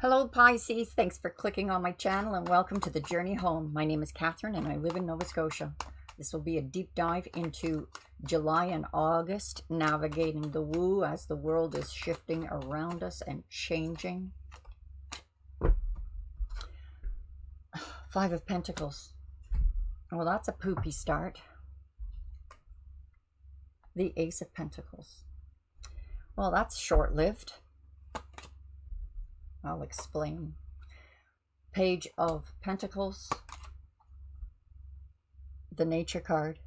Hello Pisces, thanks for clicking on my channel and welcome to the journey home. My name is Catherine and I live in Nova Scotia. This will be a deep dive into July and August, navigating the woo as the world is shifting around us and changing. Five of Pentacles. Well, that's a poopy start. The Ace of Pentacles. Well, that's short-lived. I'll explain. Page of Pentacles, the Nature card,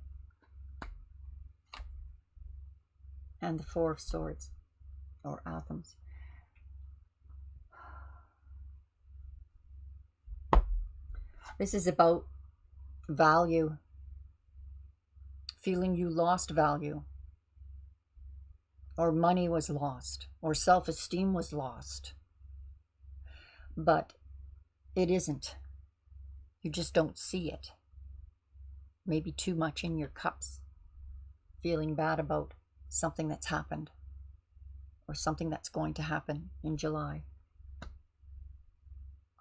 and the Four of Swords, or Anthems. This is about value, feeling you lost value, or money was lost, or self-esteem was lost. But it isn't. You just don't see it. Maybe too much in your cups. Feeling bad about something that's happened or something that's going to happen in July.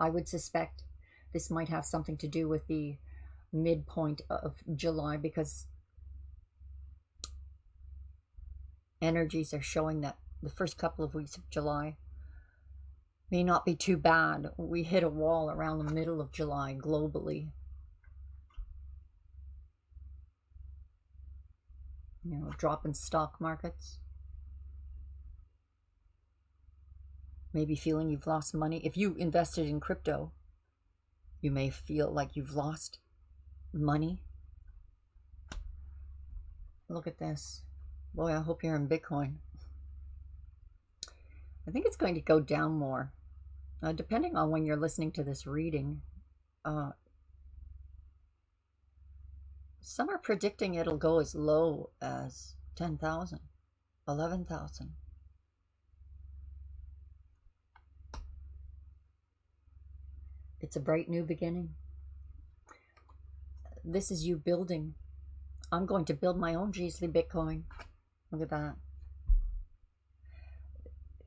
I would suspect this might have something to do with the midpoint of July, because energies are showing that the first couple of weeks of July may not be too bad. We hit a wall around the middle of July globally. You know, drop in stock markets. Maybe feeling you've lost money. If you invested in crypto, you may feel like you've lost money. Look at this. Boy, I hope you're in Bitcoin. I think it's going to go down more. Depending on when you're listening to this reading, some are predicting it'll go as low as 10,000, 11,000. It's a bright new beginning. This is you building. I'm going to build my own Jeezy Bitcoin. Look at that.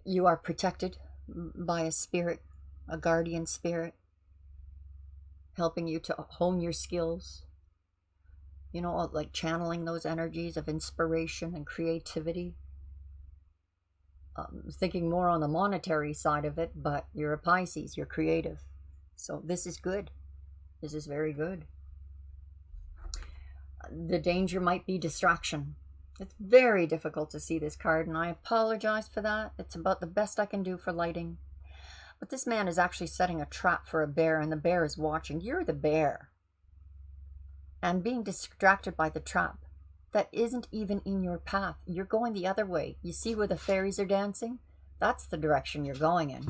You are protected by a spirit, a guardian spirit, helping you to hone your skills. You know, like channeling those energies of inspiration and creativity. Thinking more on the monetary side of it, but you're a Pisces, you're creative. So this is good. This is very good. The danger might be distraction. It's very difficult to see this card, and I apologize for that. It's about the best I can do for lighting. But this man is actually setting a trap for a bear, and the bear is watching. You're the bear. And being distracted by the trap that isn't even in your path. You're going the other way. You see where the fairies are dancing? That's the direction you're going in,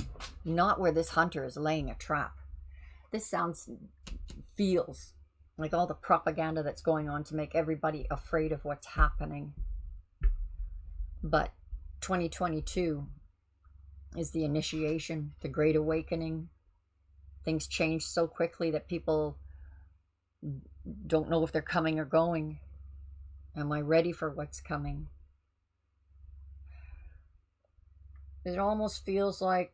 not where this hunter is laying a trap. This feels like all the propaganda that's going on to make everybody afraid of what's happening. But 2022 is the initiation, the Great Awakening. Things change so quickly that people don't know if they're coming or going. Am I ready for what's coming? It almost feels like,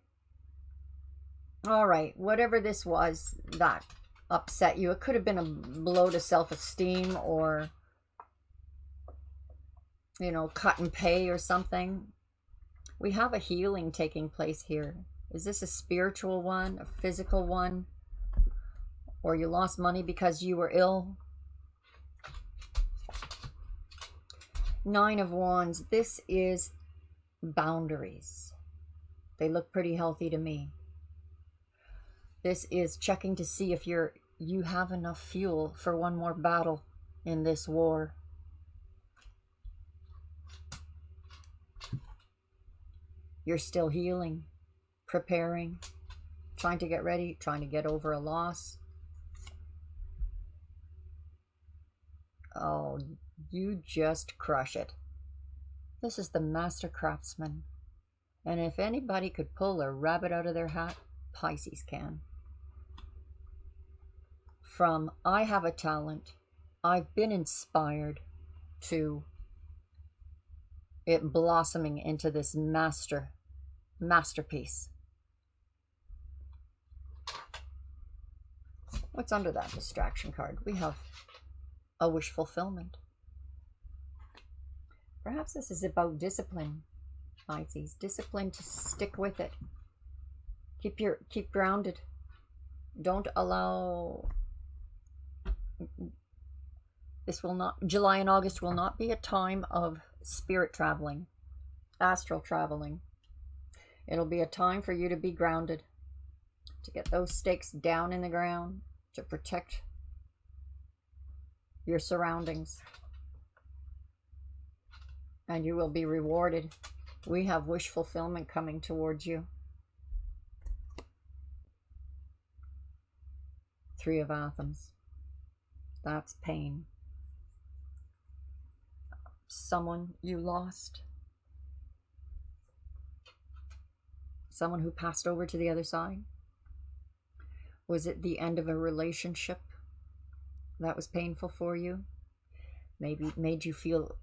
all right, whatever this was that upset you, it could have been a blow to self-esteem, or, you know, cut and pay or something. We have a healing taking place here. Is this a spiritual one, a physical one? Or you lost money because you were ill? Nine of Wands. This is boundaries. They look pretty healthy to me. This is checking to see if you have enough fuel for one more battle in this war. You're still healing, preparing, trying to get ready, trying to get over a loss. Oh, you just crush it. This is the master craftsman. And if anybody could pull a rabbit out of their hat, Pisces can. From I have a talent, I've been inspired, to it blossoming into this masterpiece. What's under that distraction card? We have a wish fulfillment. Perhaps this is about discipline, Pisces. Discipline to stick with it. Keep grounded. Don't allow July and August will not be a time of spirit traveling, astral traveling. It'll be a time for you to be grounded, to get those stakes down in the ground, to protect your surroundings. And you will be rewarded. We have wish fulfillment coming towards you. Three of Anthems. That's pain. Someone you lost. Someone who passed over to the other side. Was it the end of a relationship that was painful for you? Maybe it made you feel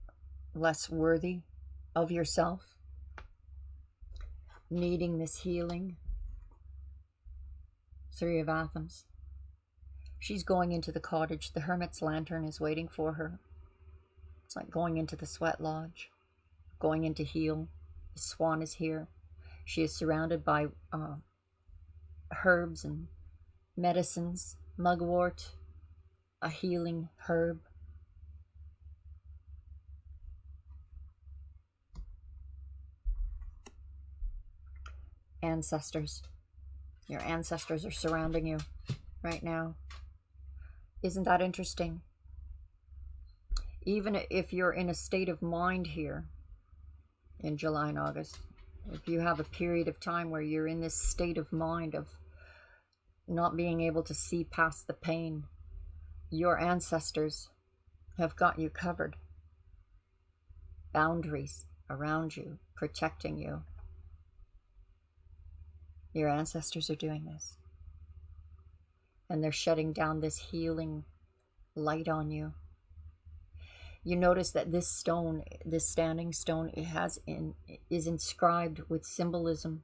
less worthy of yourself, needing this healing. Three of Anthems. She's going into the cottage. The hermit's lantern is waiting for her. It's like going into the sweat lodge, going in to heal. The swan is here. She is surrounded by herbs and medicines, mugwort, a healing herb. Ancestors. Your ancestors are surrounding you right now. Isn't that interesting? Even if you're in a state of mind here in July and August, if you have a period of time where you're in this state of mind of not being able to see past the pain, your ancestors have got you covered. Boundaries around you, protecting you. Your ancestors are doing this. And they're shutting down this healing light on you. You notice that this stone, this standing stone, is inscribed with symbolism.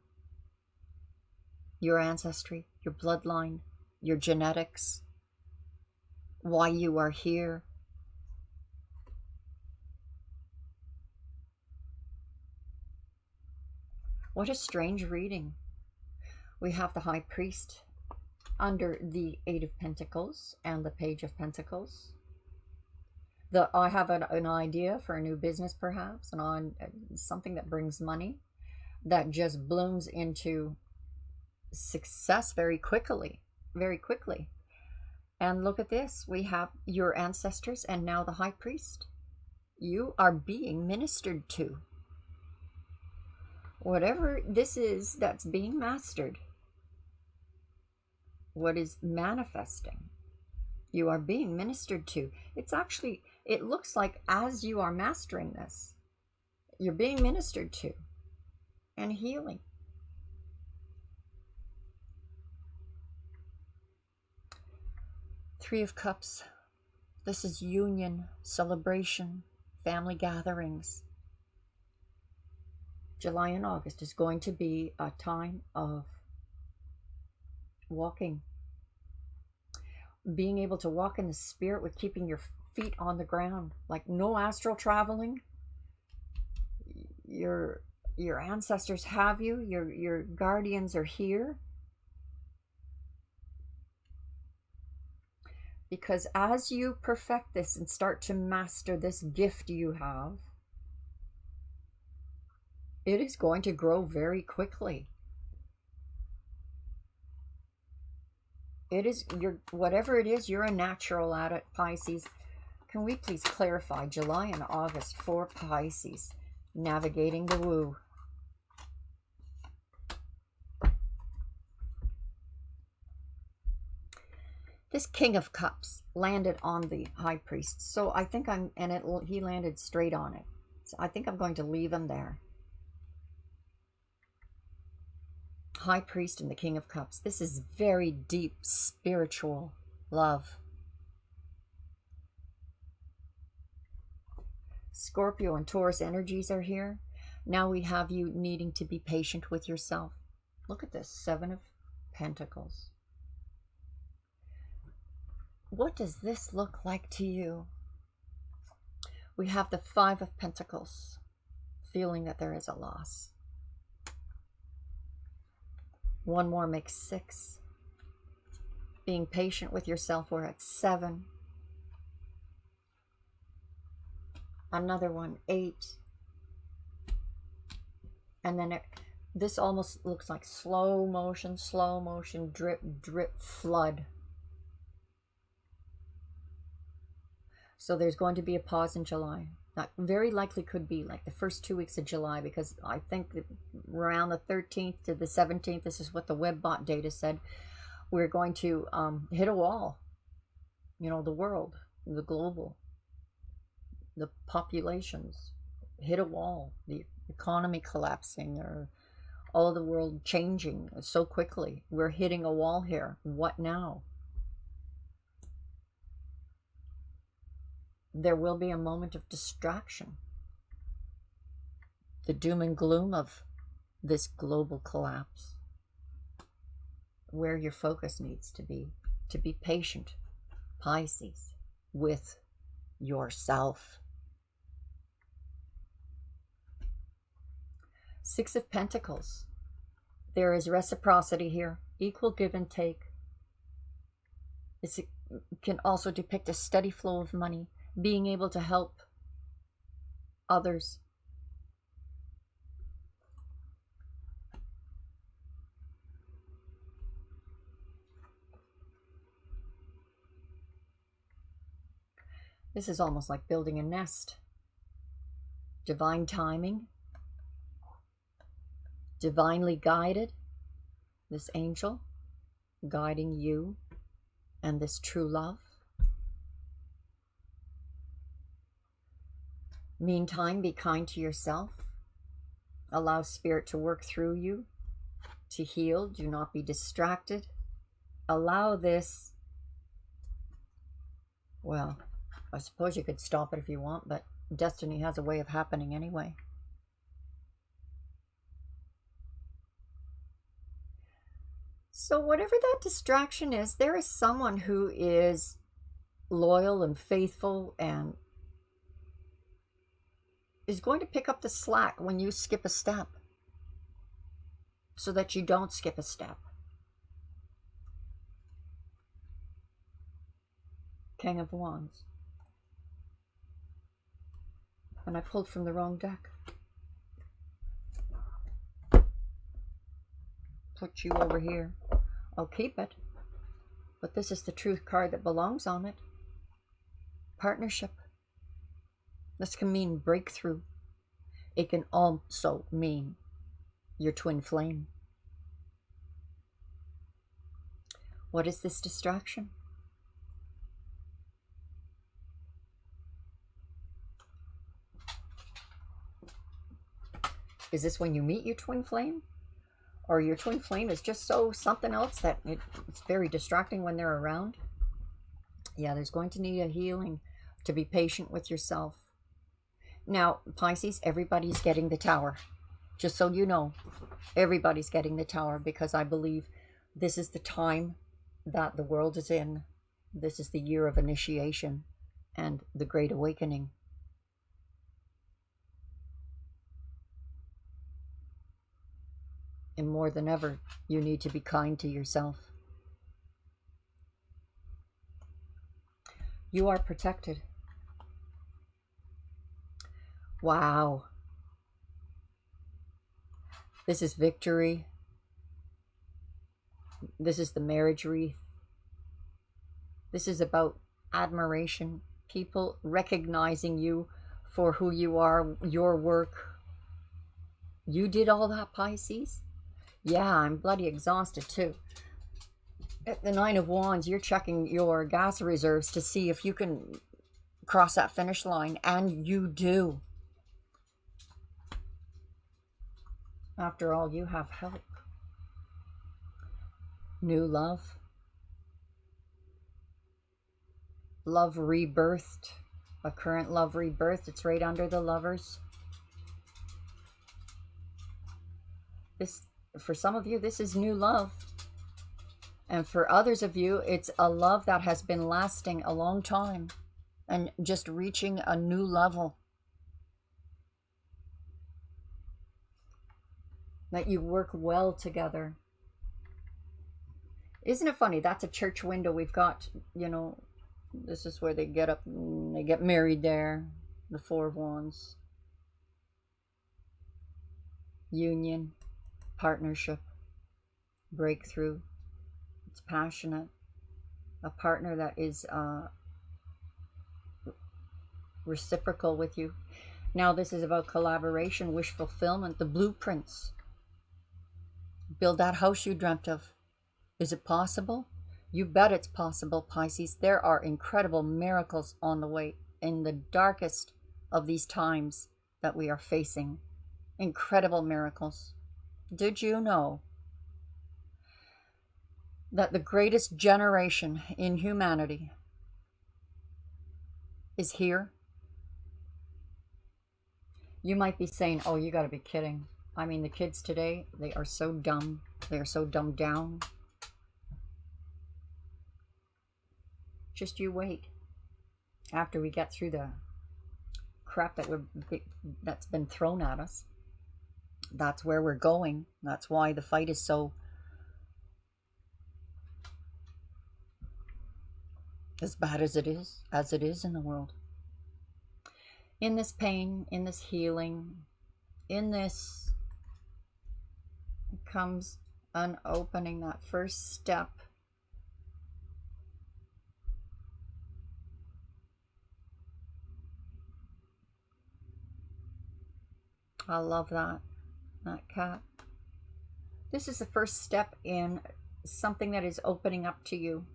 Your ancestry, your bloodline, your genetics, why you are here. What a strange reading. We have the High Priest under the Eight of Pentacles and the Page of Pentacles. I have an idea for a new business, perhaps, and on something that brings money, that just blooms into success very quickly, very quickly. And look at this. We have your ancestors and now the High Priest. You are being ministered to. Whatever this is that's being mastered, what is manifesting, you are being ministered to. It's actually, it looks like as you are mastering this, you're being ministered to and healing. Three of Cups. This is union, celebration, family gatherings. July and August is going to be a time of walking. Being able to walk in the spirit with keeping your feet on the ground. Like no astral traveling. Your ancestors have you. Your guardians are here. Because as you perfect this and start to master this gift you have, it is going to grow very quickly. It is whatever it is, you're a natural at it, Pisces. Can we please clarify July and August for Pisces navigating the woo? This King of Cups landed on the High Priest. So I think he landed straight on it. So I think I'm going to leave him there. High Priest and the King of Cups. This is very deep spiritual love. Scorpio and Taurus energies are here. Now we have you needing to be patient with yourself. Look at this, Seven of Pentacles. what does this look like to you? We have the Five of Pentacles, feeling that there is a loss. One more makes 6. Being patient with yourself, we're at 7. Another one, 8. And then this almost looks like slow motion, drip, drip, flood. So there's going to be a pause in July. That very likely could be like the first 2 weeks of July, because I think that around the 13th to the 17th, this is what the WebBot data said, we're going to hit a wall. You know, the world, the global, the populations hit a wall, the economy collapsing, or all of the world changing so quickly. We're hitting a wall here. What now? There will be a moment of distraction. The doom and gloom of this global collapse. Where your focus needs to be patient, Pisces, with yourself. 6 of Pentacles. There is reciprocity here, equal give and take. It can also depict a steady flow of money, being able to help others. This is almost like building a nest. Divine timing. Divinely guided. This angel guiding you and this true love. Meantime, be kind to yourself. Allow Spirit to work through you to heal. Do not be distracted. Allow this. Well, I suppose you could stop it if you want, but destiny has a way of happening anyway. So whatever that distraction is, there is someone who is loyal and faithful and is going to pick up the slack when you skip a step, so that you don't skip a step. King of Wands. And I pulled from the wrong deck. Put you over here. I'll keep it. But this is the truth card that belongs on it. Partnership. This can mean breakthrough. It can also mean your twin flame. What is this distraction? Is this when you meet your twin flame? Or your twin flame is just so something else that it's very distracting when they're around? Yeah, there's going to need a healing to be patient with yourself. Now, Pisces, everybody's getting the Tower. Just so you know, everybody's getting the Tower, because I believe this is the time that the world is in. This is the year of initiation and the Great Awakening. And more than ever, you need to be kind to yourself. You are protected. Wow. This is victory. This is the marriage wreath. This is about admiration. People recognizing you for who you are, your work. You did all that, Pisces? Yeah, I'm bloody exhausted too. At the Nine of Wands, you're checking your gas reserves to see if you can cross that finish line, and you do. After all, you have help. New love. Love rebirthed. A current love rebirthed. It's right under the Lovers. This, for some of you, this is new love. And for others of you, it's a love that has been lasting a long time and just reaching a new level. That you work well together. Isn't it funny? That's a church window. We've got, you know, this is where they get up and they get married there. The Four of Wands. Union, partnership, breakthrough. It's passionate. A partner that is reciprocal with you. Now this is about collaboration, wish fulfillment, the blueprints. Build that house you dreamt of. Is it possible? You bet it's possible, Pisces. There are incredible miracles on the way in the darkest of these times that we are facing. Incredible miracles. Did you know that the greatest generation in humanity is here? You might be saying, oh, you got to be kidding. I mean, the kids today, they are so dumb. They are so dumbed down. Just you wait. After we get through the crap that's been thrown at us, that's where we're going. That's why the fight is so as bad as it is in the world. In this pain, in this healing, in this comes an opening, that first step. I love that cat. This is the first step in something that is opening up to you.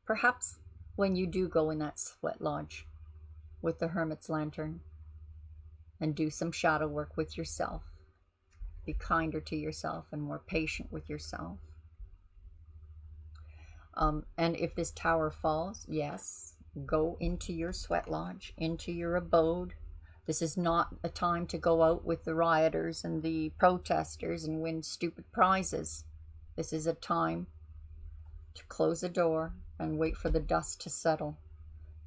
Perhaps when you do go in that sweat lodge with the Hermit's Lantern and do some shadow work with yourself. Be kinder to yourself and more patient with yourself. And if this tower falls, yes, go into your sweat lodge, into your abode. This is not a time to go out with the rioters and the protesters and win stupid prizes. This is a time to close the door and wait for the dust to settle.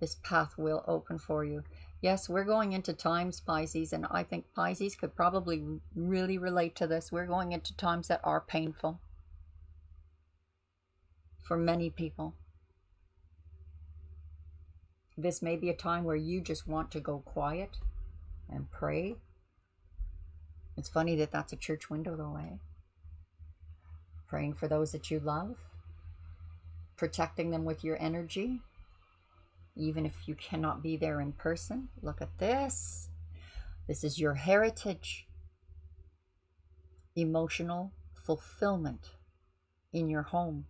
This path will open for you. Yes, we're going into times, Pisces, and I think Pisces could probably really relate to this. We're going into times that are painful for many people. This may be a time where you just want to go quiet and pray. It's funny that that's a church window though, eh? Praying for those that you love, protecting them with your energy, even if you cannot be there in person. Look at this. This is your heritage. Emotional fulfillment in your home.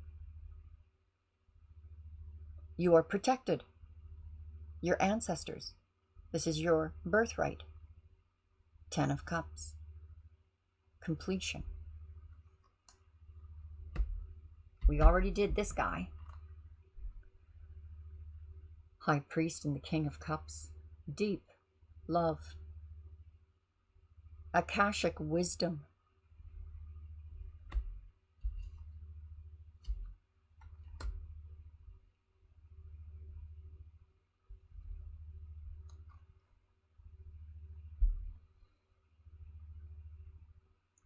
You are protected. Your ancestors. This is your birthright. 10 of Cups. Completion. We already did this guy. High Priest and the King of Cups. Deep love. Akashic wisdom.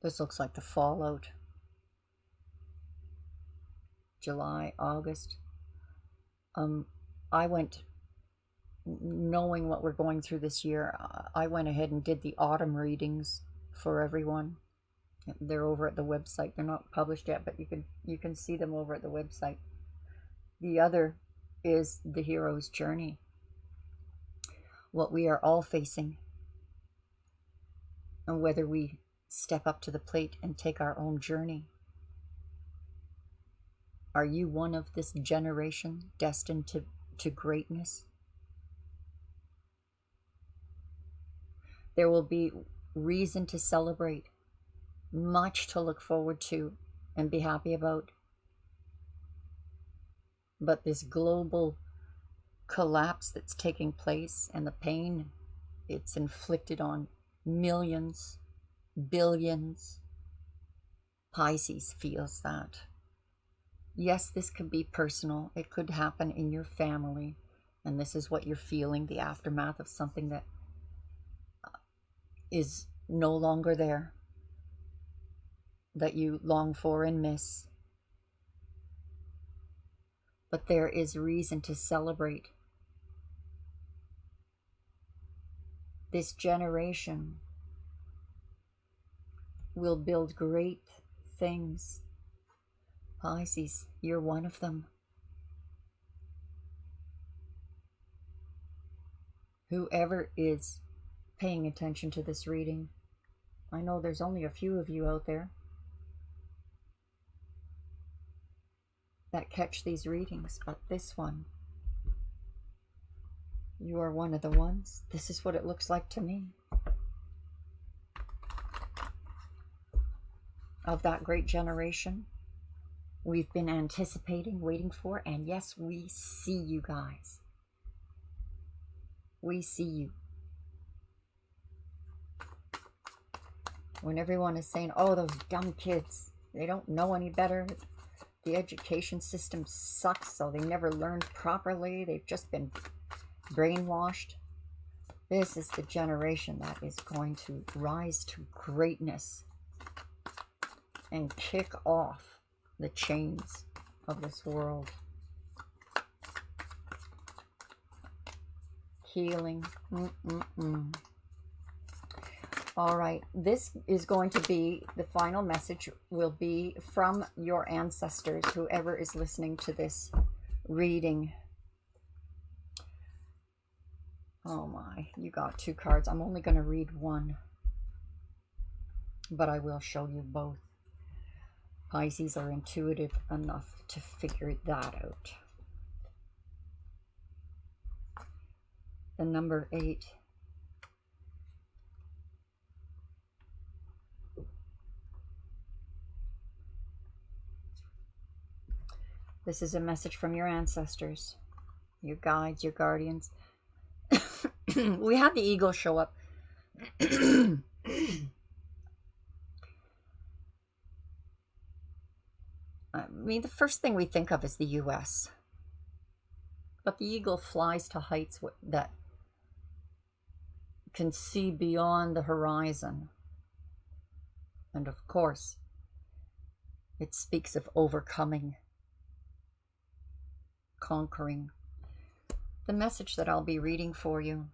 This looks like the fallout. July, August. I went, knowing what we're going through this year, I went ahead and did the autumn readings for everyone. They're over at the website. They're not published yet, but you can see them over at the website. The other is the hero's journey. What we are all facing. And whether we step up to the plate and take our own journey. Are you one of this generation destined to greatness? There will be reason to celebrate, much to look forward to and be happy about. But this global collapse that's taking place and the pain it's inflicted on millions, billions, Pisces feels that. Yes, this could be personal. It could happen in your family. And this is what you're feeling, the aftermath of something that is no longer there, that you long for and miss. But there is reason to celebrate. This generation will build great things. Pisces, you're one of them. Whoever is paying attention to this reading, I know there's only a few of you out there that catch these readings, but this one, you are one of the ones. This is what it looks like to me. Of that great generation we've been anticipating, waiting for, and yes, we see you guys. We see you. When everyone is saying, oh, those dumb kids, they don't know any better. The education system sucks, so they never learned properly. They've just been brainwashed. This is the generation that is going to rise to greatness and kick off the chains of this world. Healing. All right, this is going to be, the final message will be from your ancestors, whoever is listening to this reading. Oh my, you got two cards. I'm only going to read one, but I will show you both. Pisces are intuitive enough to figure that out. The number 8. This is a message from your ancestors, your guides, your guardians. We had the eagle show up. I mean, the first thing we think of is the US. But the eagle flies to heights that can see beyond the horizon. And of course, it speaks of overcoming, conquering. The message that I'll be reading for you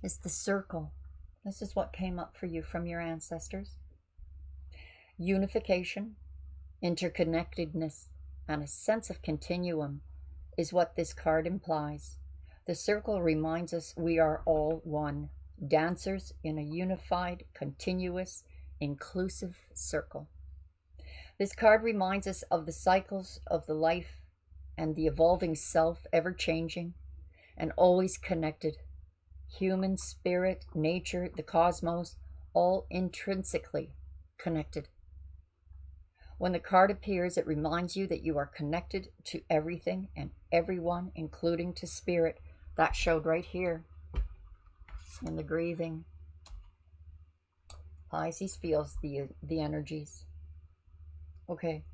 is the circle. This is what came up for you from your ancestors. Unification, interconnectedness, and a sense of continuum is what this card implies. The circle reminds us we are all one, dancers in a unified, continuous, inclusive circle. This card reminds us of the cycles of the life and the evolving self, ever changing and always connected. Human, spirit, nature, the cosmos, all intrinsically connected. When the card appears, it reminds you that you are connected to everything and everyone, including to spirit. That showed right here in the grieving. Pisces feels the energies. Okay.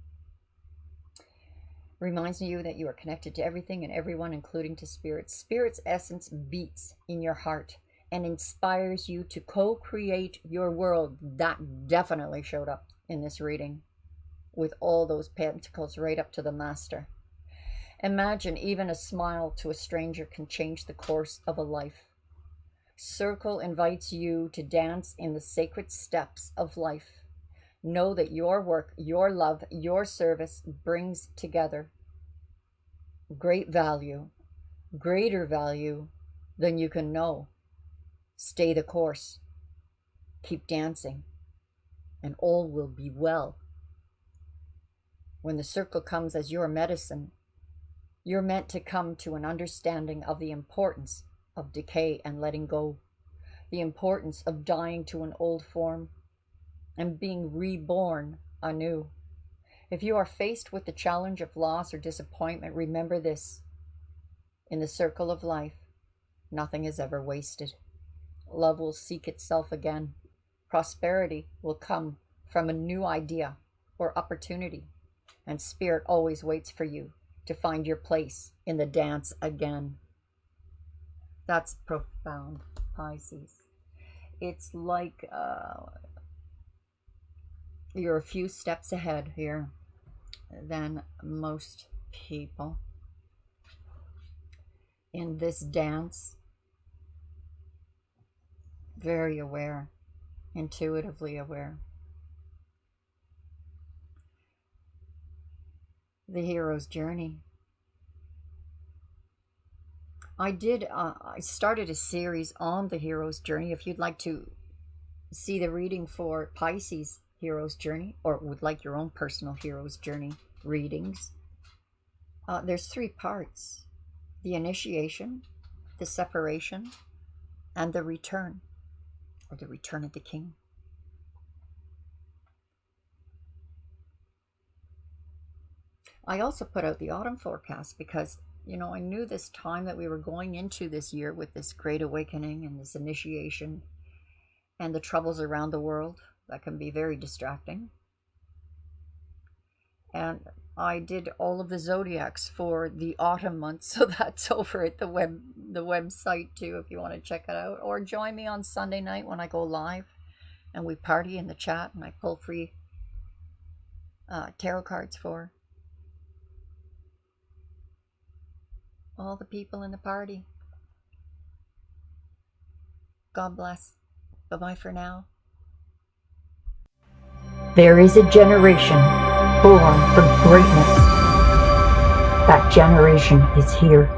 Reminds you that you are connected to everything and everyone, including to spirit. Spirit's essence beats in your heart and inspires you to co-create your world. That definitely showed up in this reading with all those pentacles right up to the master. Imagine even a smile to a stranger can change the course of a life. Circle invites you to dance in the sacred steps of life. Know that your work, your love, your service brings together great value, greater value than you can know. Stay the course. Keep dancing, and all will be well. When the circle comes as your medicine, you're meant to come to an understanding of the importance of decay and letting go, the importance of dying to an old form and being reborn anew. If you are faced with the challenge of loss or disappointment, remember this. In the circle of life, nothing is ever wasted. Love will seek itself again. Prosperity will come from a new idea or opportunity, and Spirit always waits for you to find your place in the dance again. That's profound, Pisces. It's like you're a few steps ahead here than most people in this dance. Very aware, intuitively aware. The hero's journey. I started a series on the hero's journey. If you'd like to see the reading for Pisces hero's journey, or would like your own personal hero's journey readings, there's 3 parts: the initiation, the separation, and the return, or the return of the king. I also put out the autumn forecast because, you know, I knew this time that we were going into this year with this great awakening and this initiation and the troubles around the world that can be very distracting. And I did all of the zodiacs for the autumn months, so that's over at the website too if you want to check it out. Or join me on Sunday night when I go live and we party in the chat and I pull free tarot cards for all the people in the party. God bless. Bye-bye for now. There is a generation born for greatness. That generation is here.